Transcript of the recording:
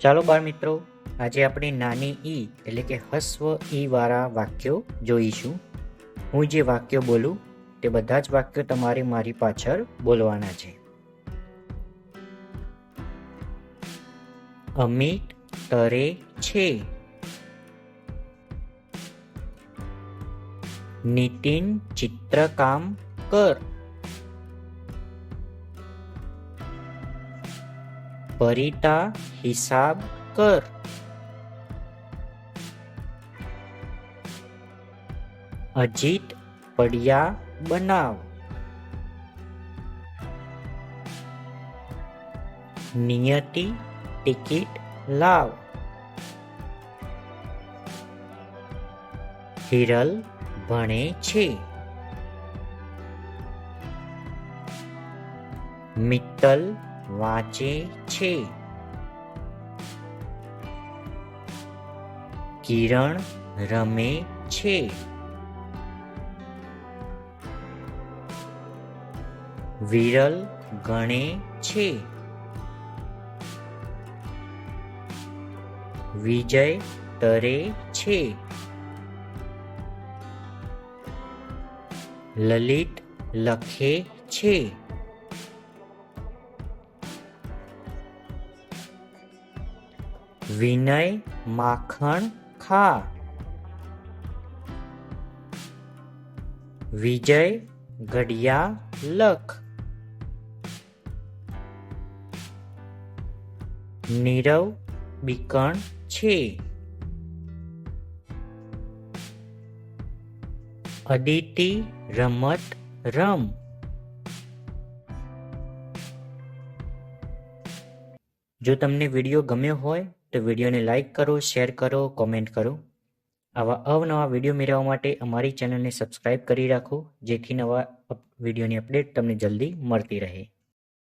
ચાલો બાળ મિત્રો, આજે આપણે નાની ઈ એટલે કે હસ્વ ઈ વાળા વાક્યો જોઈશું. હું જે વાક્યો બોલું તે બધા જ વાક્યો તમારે મારી પાછળ બોલવાના છે. અમિત તરે છે. નીતિન ચિત્રકામ કર. પરિતા હિસાબ કર. અજીત પડિયા બનાવ. નિયતિ ટિકિટ લાવ. હિરલ ભણે છે. મિત્તલ વાંચે છે. કિરણ રમે છે. વિરલ ગણે છે. વિજય તરે છે. લલિત લખે છે. વિનય માખણ ખા. વિજય ઘડિયા લખ. નીરવ બીકણ છે. અદિતિ રમત રમ. જો તમને વિડીયો ગમ્યો હોય તો વિડીયોને લાઈક કરો, શેર કરો, કોમેન્ટ કરો. આવા અવનવા વિડીયો મેળવવા માટે અમારી ચેનલને સબસ્ક્રાઈબ કરી રાખો, જેથી નવા વિડીયોની અપડેટ તમને જલ્દી મળતી રહે.